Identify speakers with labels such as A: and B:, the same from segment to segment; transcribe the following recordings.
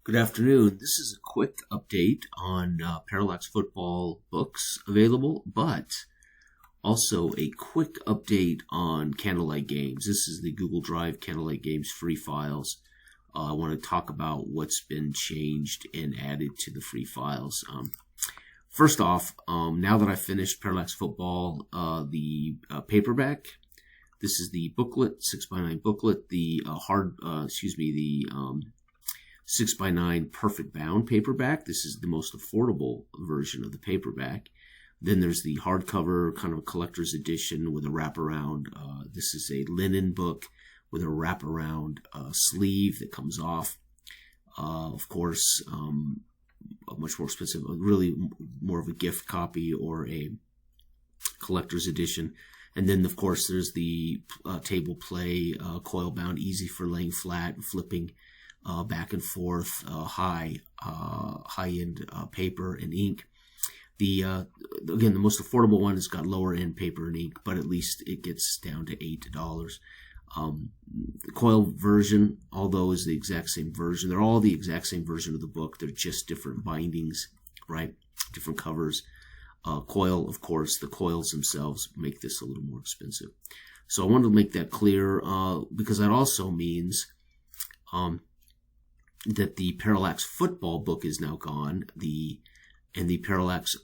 A: Good afternoon. This is a quick update on Parallax Football books available, but also a quick update on Candlelight Games. This is the Google Drive Candlelight Games free files. I want to talk about what's been changed and added to the free files. First off, now that I've finished Parallax Football, the paperback, this is the booklet, 6x9 booklet, the 6x9 perfect bound paperback. This is the most affordable version of the paperback. Then there's the hardcover, kind of a collector's edition with a wraparound. This is a linen book with a wraparound sleeve that comes off. Of course, a much more expensive, really more of a gift copy or a collector's edition. And then, of course, there's the table play, coil bound, easy for laying flat and flipping back and forth, high-end paper and ink. Again, the most affordable one has got lower-end paper and ink, but at least it gets down to $8. The coil version, although is the exact same version, they're all the exact same version of the book. They're just different bindings, right? Different covers. Coil, of course, the coils themselves make this a little more expensive. So I wanted to make that clear because that also means that the Parallax Football book is now gone. And the Parallax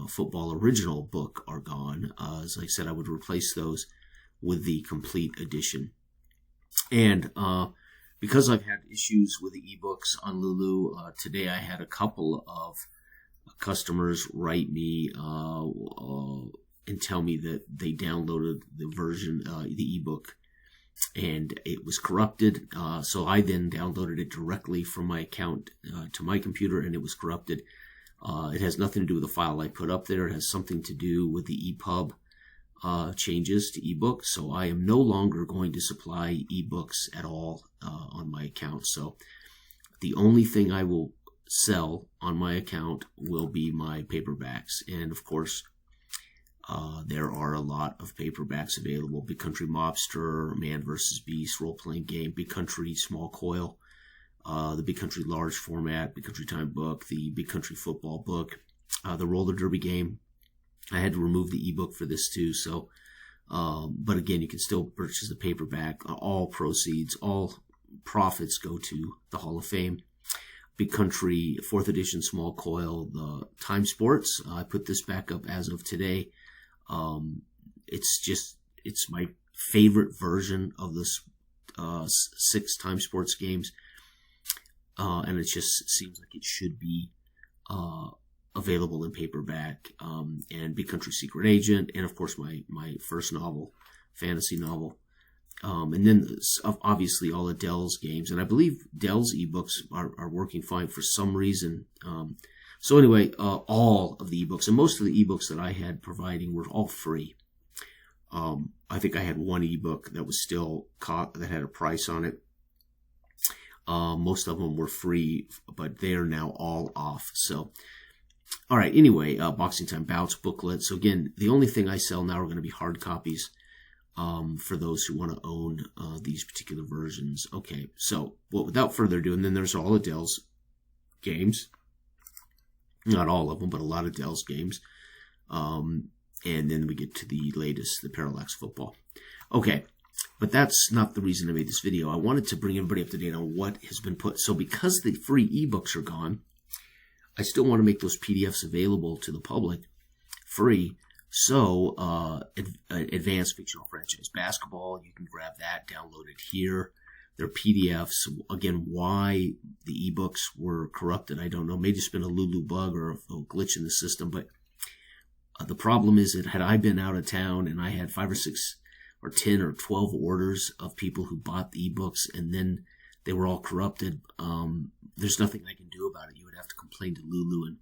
A: Football original book are gone. As I said, I would replace those with the complete edition. And because I've had issues with the ebooks on Lulu, today I had a couple of customers write me and tell me that they downloaded the version, the ebook, and it was corrupted. So I then downloaded it directly from my account to my computer, and it was corrupted. It has nothing to do with the file I put up there. It has something to do with the EPUB changes to ebooks. So I am no longer going to supply ebooks at all on my account. So the only thing I will sell on my account will be my paperbacks. And of course, there are a lot of paperbacks available. Big Country Mobster, Man vs. Beast, role-playing game, Big Country Small Coil, the Big Country Large Format, Big Country Time book, the Big Country Football book, the Roller Derby game. I had to remove the ebook for this too. So, but again, you can still purchase the paperback. All proceeds, all profits go to the Hall of Fame. Big Country 4th edition Small Coil, the Time Sports. I put this back up as of today. It's my favorite version of this 6 Time Sports games. And it just seems like it should be available in paperback. And Big Country Secret Agent, and of course my first novel, fantasy novel. And then obviously all of Dell's games, and I believe Dell's ebooks are working fine for some reason. So anyway, all of the ebooks, and most of the ebooks that I had providing were all free. I think I had one ebook that was still that had a price on it. Most of them were free, but they're now all off. So, all right. Anyway, Boxing Time Bouts booklet. So again, the only thing I sell now are going to be hard copies. For those who want to own these particular versions. Okay, so without further ado, and then there's all of Dell's games. Not all of them, but a lot of Dell's games. And then we get to the latest, the Parallax Football. Okay, but that's not the reason I made this video. I wanted to bring everybody up to date on what has been put. So because the free ebooks are gone, I still want to make those PDFs available to the public free. So, Advanced Fictional Franchise Basketball, you can grab that, download it here. They're PDFs. Again, why the ebooks were corrupted, I don't know. Maybe it's been a Lulu bug or a glitch in the system. But the problem is that had I been out of town and I had 5 or 6 or 10 or 12 orders of people who bought the ebooks and then they were all corrupted, there's nothing I can do about it. You would have to complain to Lulu. And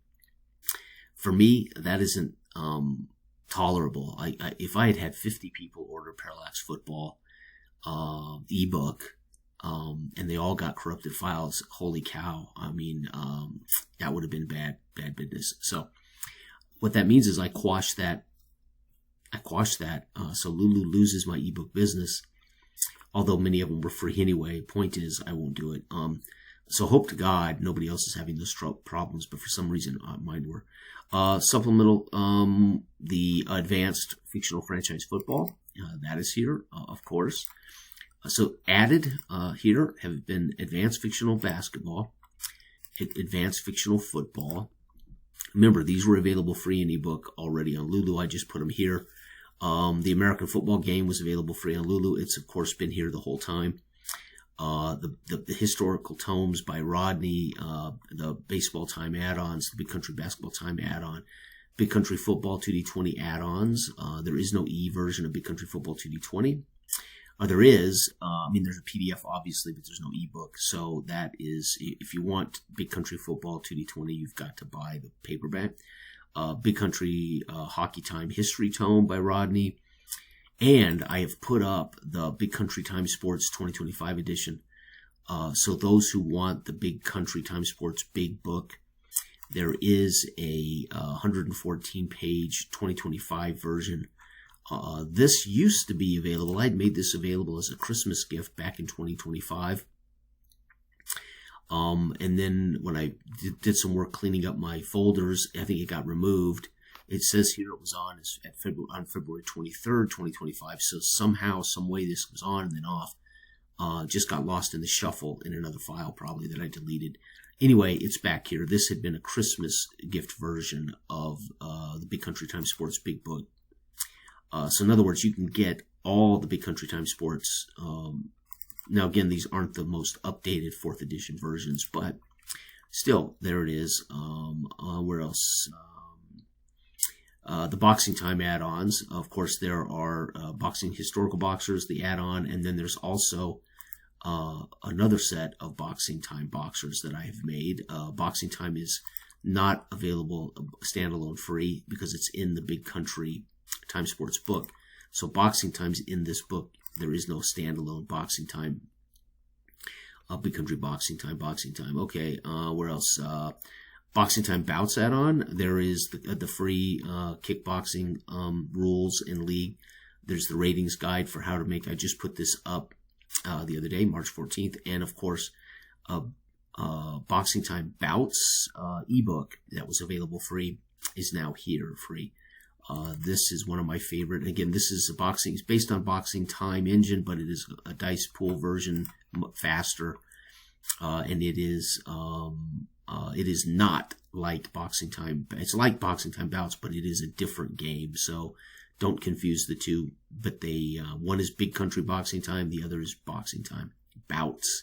A: for me, that isn't tolerable. If I had 50 people order Parallax Football ebook, and they all got corrupted files, holy cow! I mean, that would have been bad business. So, what that means is I quash that. So Lulu loses my ebook business, although many of them were free anyway. Point is, I won't do it. So hope to God nobody else is having those problems, but for some reason mine were. Supplemental, the advanced fictional franchise football, that is here, of course. So added here have been advanced fictional basketball, advanced fictional football. Remember, these were available free in ebook already on Lulu. I just put them here. The American football game was available free on Lulu. It's, of course, been here the whole time. The historical tomes by Rodney, the baseball time add-ons, the Big Country basketball time add-on, Big Country football 2D20 add-ons. There is no E version of Big Country football 2D20. There is, there's a PDF obviously, but there's no ebook. So that is, if you want Big Country football 2D20, you've got to buy the paperback. Big Country hockey time history tome by Rodney. And I have put up the Big Country Time Sports 2025 edition. So those who want the Big Country Time Sports big book, there is a 114-page 2025 version. This used to be available. I'd made this available as a Christmas gift back in 2025. And then when I did some work cleaning up my folders, I think it got removed. It says here it was on February 23rd, 2025. So somehow, some way this was on and then off. Just got lost in the shuffle in another file probably that I deleted. Anyway, it's back here. This had been a Christmas gift version of the Big Country Time Sports big book. So in other words, you can get all the Big Country Time Sports. Now again, these aren't the most updated 4th edition versions, but still, there it is. Where else? The Boxing Time add-ons. Of course, there are Boxing Historical Boxers, the add-on, and then there's also another set of Boxing Time Boxers that I have made. Boxing Time is not available standalone free because it's in the Big Country Time Sports book. So Boxing Time's in this book. There is no standalone Boxing Time. Big Country Boxing Time. Okay, where else? Boxing Time Bouts add-on. There is the free kickboxing rules in league. There's the ratings guide for how to make. I just put this up the other day, March 14th. And of course, Boxing Time Bouts ebook that was available free is now here free. This is one of my favorite. Again, this is it's based on Boxing Time engine, but it is a dice pool version, faster, and it is not like Boxing Time. It's like Boxing Time Bouts, but it is a different game. So don't confuse the two. But one is Big Country Boxing Time, the other is Boxing Time Bouts.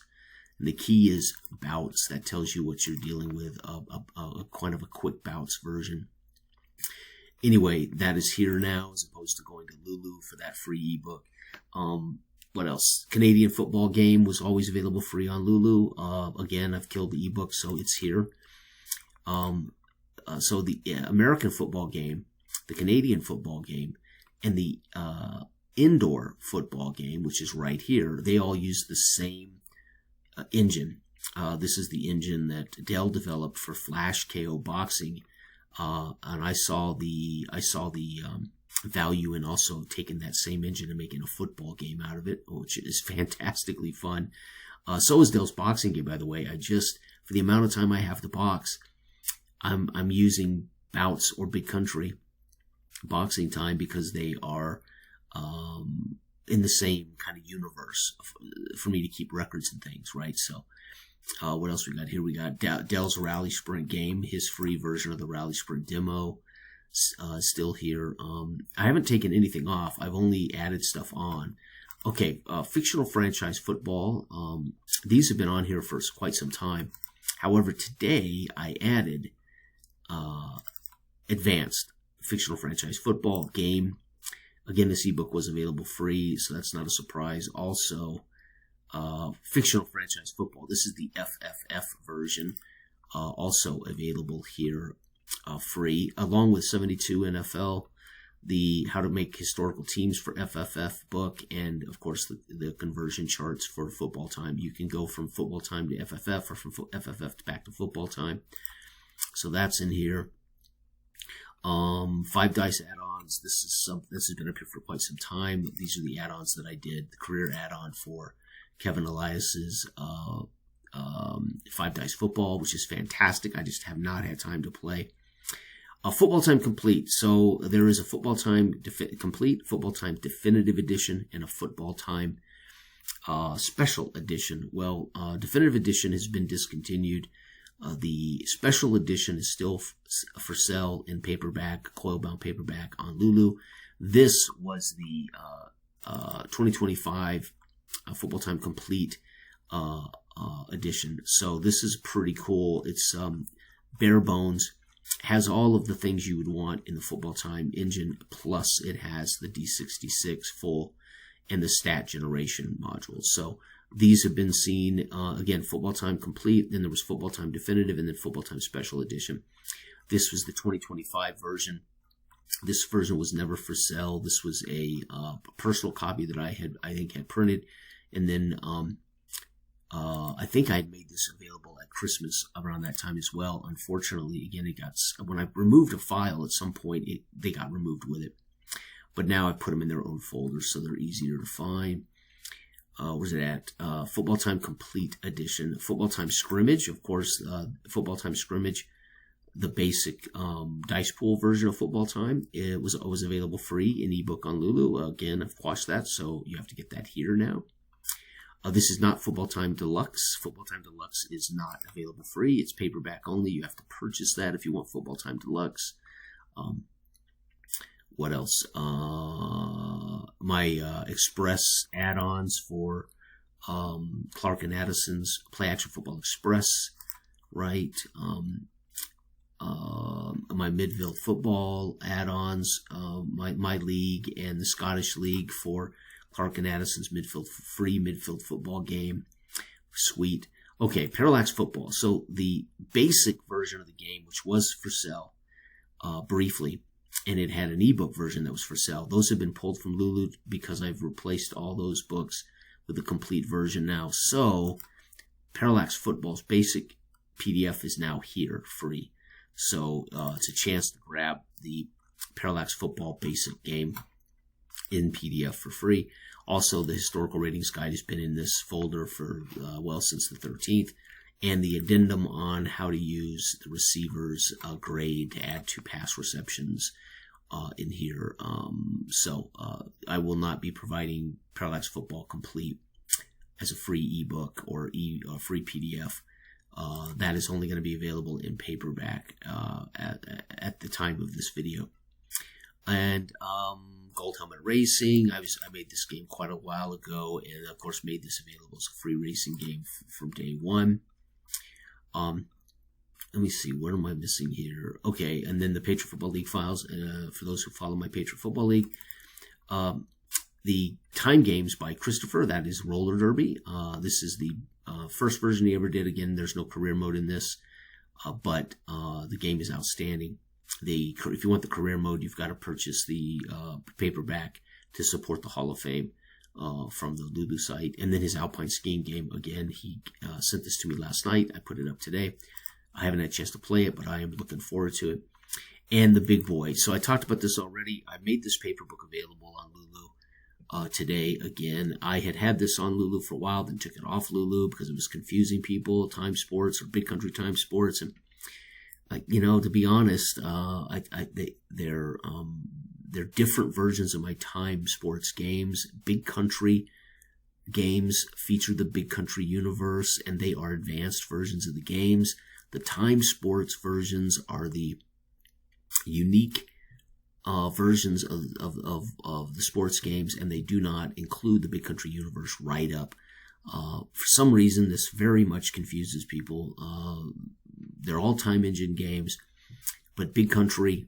A: And the key is bouts. That tells you what you're dealing with. A kind of a quick bouts version. Anyway, that is here now as opposed to going to Lulu for that free ebook. What else? Canadian football game was always available free on Lulu. Again, I've killed the ebook, so it's here. So the American football game, the Canadian football game, and the indoor football game, which is right here, they all use the same engine. This is the engine that Dell developed for Flash KO Boxing. And I saw the value in also taking that same engine and making a football game out of it, which is fantastically fun. So is Dell's boxing game, by the way. For the amount of time I have to box, I'm using Bouts or Big Country Boxing Time because they are in the same kind of universe for me to keep records and things, right? So. What else we got here? We got Dell's Rally Sprint game, his free version of the Rally Sprint demo, still here. I haven't taken anything off. I've only added stuff on. Okay, fictional franchise football. These have been on here for quite some time. However, today I added advanced fictional franchise football game. Again, this ebook was available free, so that's not a surprise. Also, fictional franchise football. This is the FFF version, also available here free, along with 72 NFL, the How to Make Historical Teams for FFF book, and of course the conversion charts for football time. You can go from football time to FFF or from FFF back to football time. So that's in here. 5 dice add-ons. This has been up here for quite some time. These are the add-ons that I did. The career add-on for Kevin Elias's Five Dice Football, which is fantastic. I just have not had time to play. Football Time Complete. So there is a Football Time Complete, Football Time Definitive Edition, and a Football Time Special Edition. Well, Definitive Edition has been discontinued. The Special Edition is still for sale in paperback, coil-bound paperback on Lulu. This was the 2025 Football Time Complete edition. So this is pretty cool. It's bare bones. Has all of the things you would want in the Football Time engine, plus it has the D66 full and the stat generation modules. So these have been seen, again, Football Time Complete, then there was Football Time Definitive, and then Football Time Special Edition. This was the 2025 version. This version was never for sale. This was a personal copy that I think had printed, and then I think I had made this available at Christmas around that time as well. Unfortunately, again, when I removed a file at some point, they got removed with it. But now I put them in their own folders, so they're easier to find. Where's it at? Football Time Complete Edition. Football Time Scrimmage, of course. Football Time Scrimmage, the basic dice pool version of Football Time. It was available free in ebook on Lulu. Again, I've quashed that, so you have to get that here now. This is not Football Time Deluxe. Football Time Deluxe is not available free. It's paperback only. You have to purchase that if you want Football Time Deluxe. What else? My Express add-ons for Clark and Addison's Play Action Football Express, right? My Midville Football add-ons, my league and the Scottish League for Clark and Addison's free midfield football game. Sweet. Okay, Parallax Football. So the basic version of the game, which was for sale briefly, and it had an ebook version that was for sale. Those have been pulled from Lulu because I've replaced all those books with a complete version now. So Parallax Football's basic PDF is now here, free. So it's a chance to grab the Parallax Football basic game in PDF for free. Also, the historical ratings guide has been in this folder for, since the 13th. And the addendum on how to use the receiver's grade to add to pass receptions in here. So I will not be providing Parallax Football Complete as a free ebook or free PDF. That is only going to be available in paperback at the time of this video. And Gold Helmet Racing, I made this game quite a while ago, and of course made this available as a free racing game from day one. Let me see, what am I missing here? Okay, and then the Patriot Football League files, for those who follow my Patriot Football League. The Time Games by Christopher, that is Roller Derby. This is the first version he ever did. Again, there's no career mode in this, but the game is outstanding. If you want the career mode, you've got to purchase the paperback to support the Hall of Fame from the Lulu site. And then his Alpine Skiing game, again, he sent this to me last night. I put it up today. I haven't had a chance to play it, but I am looking forward to it. And the Big Boy. So I talked about this already. I made this paper book available on Lulu today again. I had this on Lulu for a while, then took it off Lulu because it was confusing people, Time Sports or Big Country Time Sports. And to be honest, they're different versions of my Time Sports games. Big Country games feature the Big Country universe, and they are advanced versions of the games. The Time Sports versions are the unique versions of the sports games, and they do not include the Big Country universe write-up. For some reason, this very much confuses people. They're all time engine games, but Big Country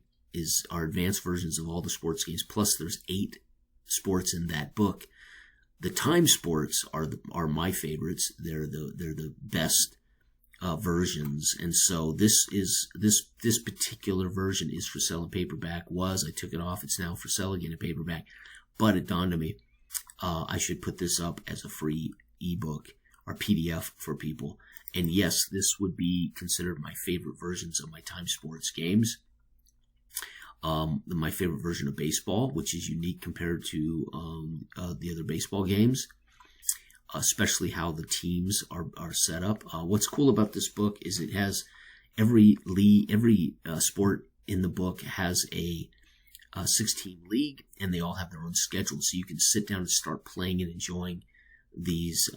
A: are advanced versions of all the sports games. Plus, there's 8 sports in that book. The Time Sports are my favorites. They're the best versions, and so this particular version is for sale in paperback. I took it off. It's now for sale again in paperback. But it dawned on me, I should put this up as a free ebook or PDF for people. And yes, this would be considered my favorite versions of my Time Sports games. My favorite version of baseball, which is unique compared to the other baseball games. especially how the teams are set up. What's cool about this book is it has every sport in the book has a 6-team league, and they all have their own schedule, so you can sit down and start playing and enjoying these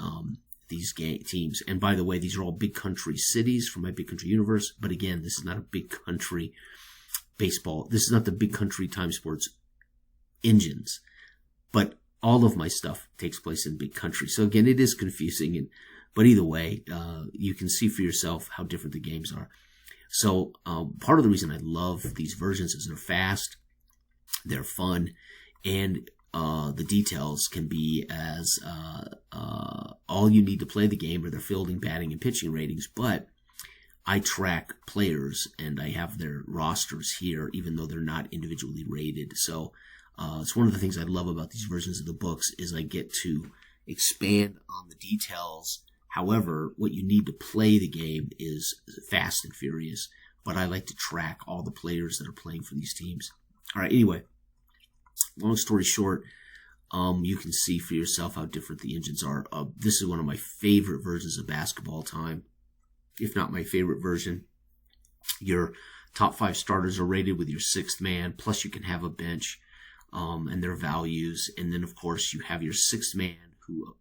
A: teams. And by the way, these are all big country cities from my big country universe. But again, this is not a big country baseball. This is not the big country time sports engines. But all of my stuff takes place in big country. So again, it is confusing. But either way, you can see for yourself how different the games are. So part of the reason I love these versions is they're fast, they're fun, and the details can be as all you need to play the game are their fielding, batting, and pitching ratings. But I track players, and I have their rosters here, even though they're not individually rated. So it's one of the things I love about these versions of the books is I get to expand on the details. However, what you need to play the game is fast and furious. But I like to track all the players that are playing for these teams. All right, anyway, long story short, you can see for yourself how different the engines are. This is one of my favorite versions of basketball time, if not my favorite version. Your top 5 starters are rated with your 6th man, plus you can have a bench and their values. And then, of course, you have your 6th man who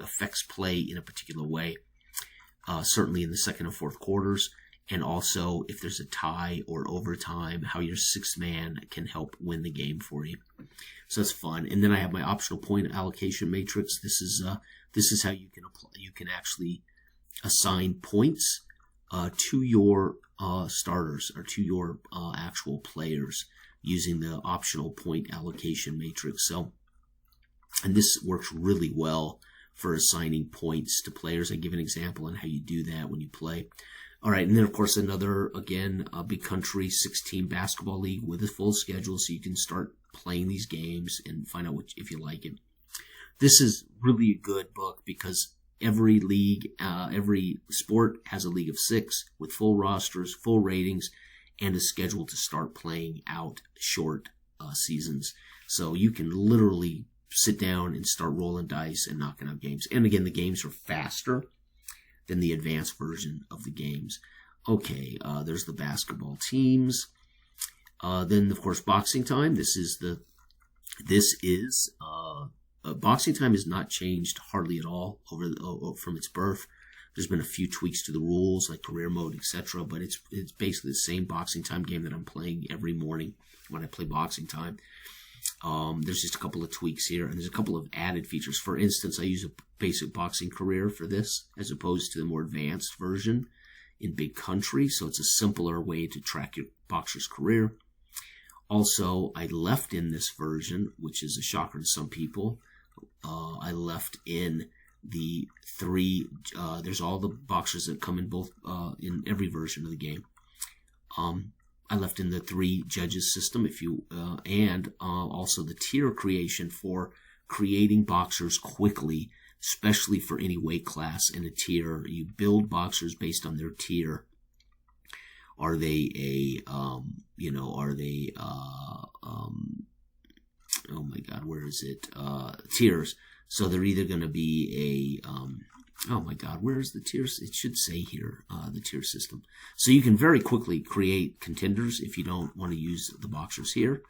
A: affects play in a particular way, certainly in the second and fourth quarters. And also, if there's a tie or overtime, how your 6th man can help win the game for you. So that's fun. And then I have my optional point allocation matrix. This is how you can actually assign points to your starters or to your actual players using the optional point allocation matrix. So, and this works really well for assigning points to players. I give an example on how you do that when you play. All right, and then, of course, another, again, big country 6-team basketball league with a full schedule, so you can start playing these games and find out if you like it. This is really a good book because every league, every sport has a league of 6 with full rosters, full ratings, and a schedule to start playing out short seasons. So you can literally sit down and start rolling dice and knocking out games. And again, the games are faster than the advanced version of the games. Okay, there's the basketball teams. Then, of course, boxing time. Boxing time has not changed hardly at all from its birth. There's been a few tweaks to the rules, like career mode, etc. But it's basically the same boxing time game that I'm playing every morning when I play boxing time. There's just a couple of tweaks here, and there's a couple of added features. For instance, I use a basic boxing career for this, as opposed to the more advanced version in big country. So it's a simpler way to track your boxer's career. Also, I left in this version, which is a shocker to some people, I left in the 3, there's all the boxers that come in both, in every version of the game. I left in the 3 judges system, and also the tier creation for creating boxers quickly, especially for any weight class in a tier. You build boxers based on their tier. Are they oh my God, where is it? Tiers. So they're either going to be oh my God, where's the tiers? It should say here, the tier system. So you can very quickly create contenders if you don't want to use the boxers here.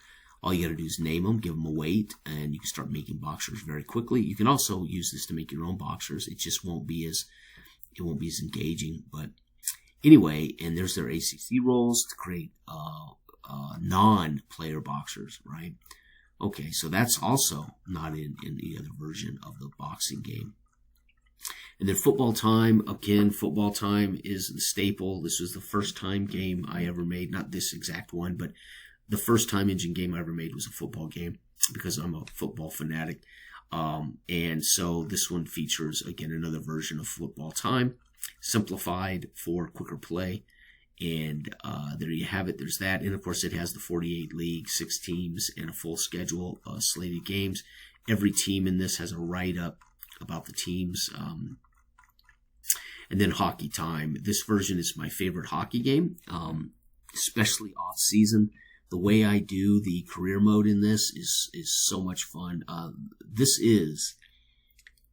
A: All you got to do is name them, give them a weight, and you can start making boxers very quickly. You can also use this to make your own boxers. It just won't be as engaging. But anyway, and there's their ACC roles to create non-player boxers, right? Okay, so that's also not in the other version of the boxing game. And then football time, again, football time is the staple. This was the first time game I ever made, not this exact one, but the first time engine game I ever made was a football game because I'm a football fanatic. And so this one features, again, another version of football time, simplified for quicker play. And there you have it. There's that. And, of course, it has the 48 league, 6 teams, and a full schedule of slated games. Every team in this has a write-up about the teams. And then hockey time. This version is my favorite hockey game, especially off-season. The way I do the career mode in this is so much fun. This is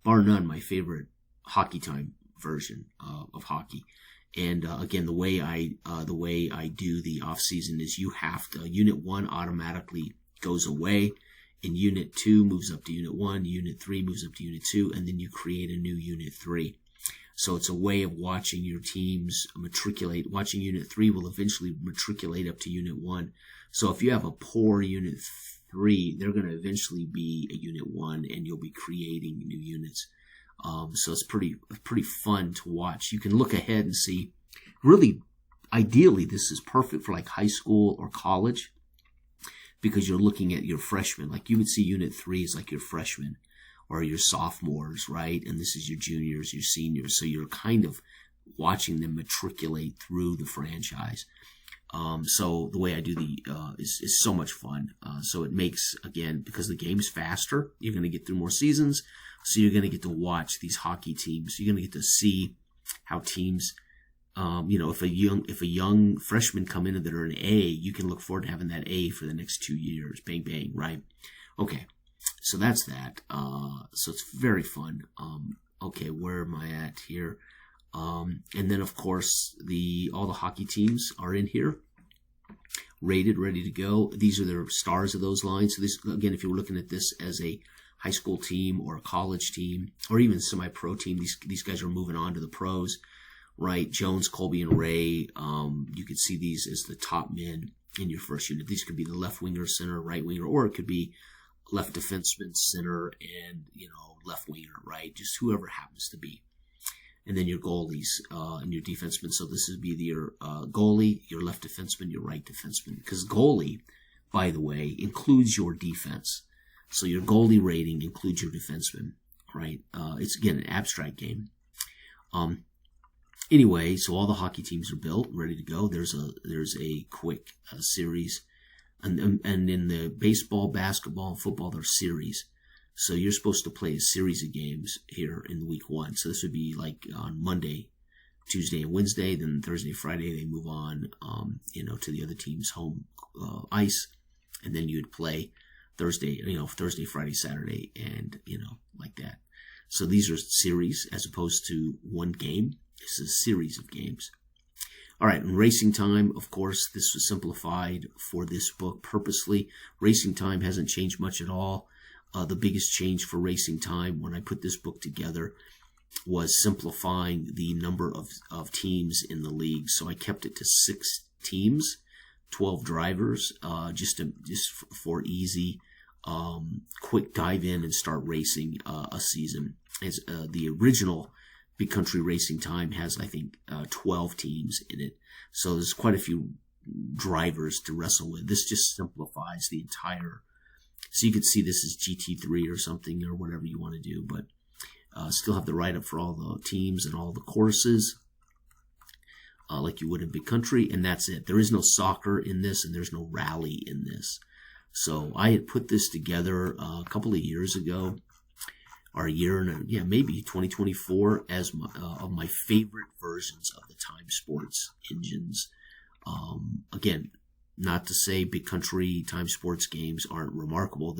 A: bar none, my favorite Hockey Time version of hockey. And again, the way I do the off season is you have to Unit 1 automatically goes away, and Unit 2 moves up to Unit 1, Unit 3 moves up to Unit 2, and then you create a new Unit 3. So it's a way of watching your teams matriculate. Watching Unit 3 will eventually matriculate up to Unit 1. So if you have a poor Unit 3, they're going to eventually be a Unit 1, and you'll be creating new units. So it's pretty fun to watch. You can look ahead and see, really, ideally, this is perfect for like high school or college, because you're looking at your freshmen. Like you would see Unit 3 is like your freshmen or your sophomores, right? And this is your juniors, your seniors. So you're kind of watching them matriculate through the franchise. So the way I do is so much fun. So it makes, again, because the game's faster, you're going to get through more seasons. So you're going to get to watch these hockey teams. You're going to get to see how teams, if a young freshman come in that are an A, you can look forward to having that A for the next 2 years. Bang, bang, right? Okay. So that's that. So it's very fun. Okay, where am I at here? And then of course all the hockey teams are in here, rated, ready to go. These are the stars of those lines. So this, again, if you're looking at this as a high school team or a college team or even semi-pro team, these guys are moving on to the pros, right? Jones, Colby, and Ray. You could see these as the top men in your first unit. These could be the left winger, center, right winger, or it could be left defenseman, center, and left winger, right? Just whoever happens to be. And then your goalies and your defensemen. So this would be your goalie, your left defenseman, your right defenseman. Because goalie, by the way, includes your defense. So your goalie rating includes your defenseman, right? It's, again, an abstract game. Anyway, so all the hockey teams are built, ready to go. There's a quick series. And in the baseball, basketball, and football, there's series. So you're supposed to play a series of games here in week 1. So this would be like on Monday, Tuesday, and Wednesday. Then Thursday, Friday, they move on, to the other team's home ice. And then you'd play Thursday, Friday, Saturday, and, like that. So these are series as opposed to one game. This is a series of games. All right, and Racing Time, of course, this was simplified for this book purposely. Racing Time hasn't changed much at all. The biggest change for Racing Time when I put this book together was simplifying the number of teams in the league. So I kept it to 6 teams, 12 drivers, just for easy, quick dive in and start racing a season. As the original Big Country Racing Time has, I think, 12 teams in it. So there's quite a few drivers to wrestle with. This just simplifies the entire. So you could see this is GT3 or something or whatever you want to do, but still have the write-up for all the teams and all the courses like you would in Big Country, and that's it. There is no soccer in this, and there's no rally in this. So I had put this together a couple of years ago, or a year and maybe 2024 as of my favorite versions of the Time Sports engines. Again, not to say Big Country Time Sports games aren't remarkable.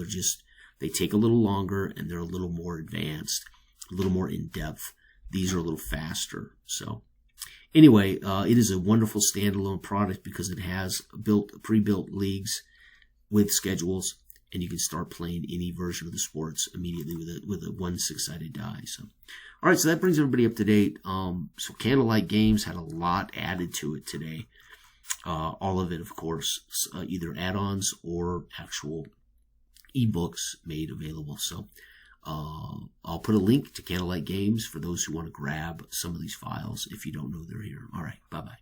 A: They take a little longer and they're a little more advanced, a little more in depth. These are a little faster. So anyway, it is a wonderful standalone product because it has pre-built leagues with schedules, and you can start playing any version of the sports immediately with a 1 6-sided die. So, all right, so that brings everybody up to date. So Candlelight Games had a lot added to it today. All of it, of course, either add-ons or actual ebooks made available. So I'll put a link to Candlelight Games for those who want to grab some of these files if you don't know they're here. All right, bye-bye.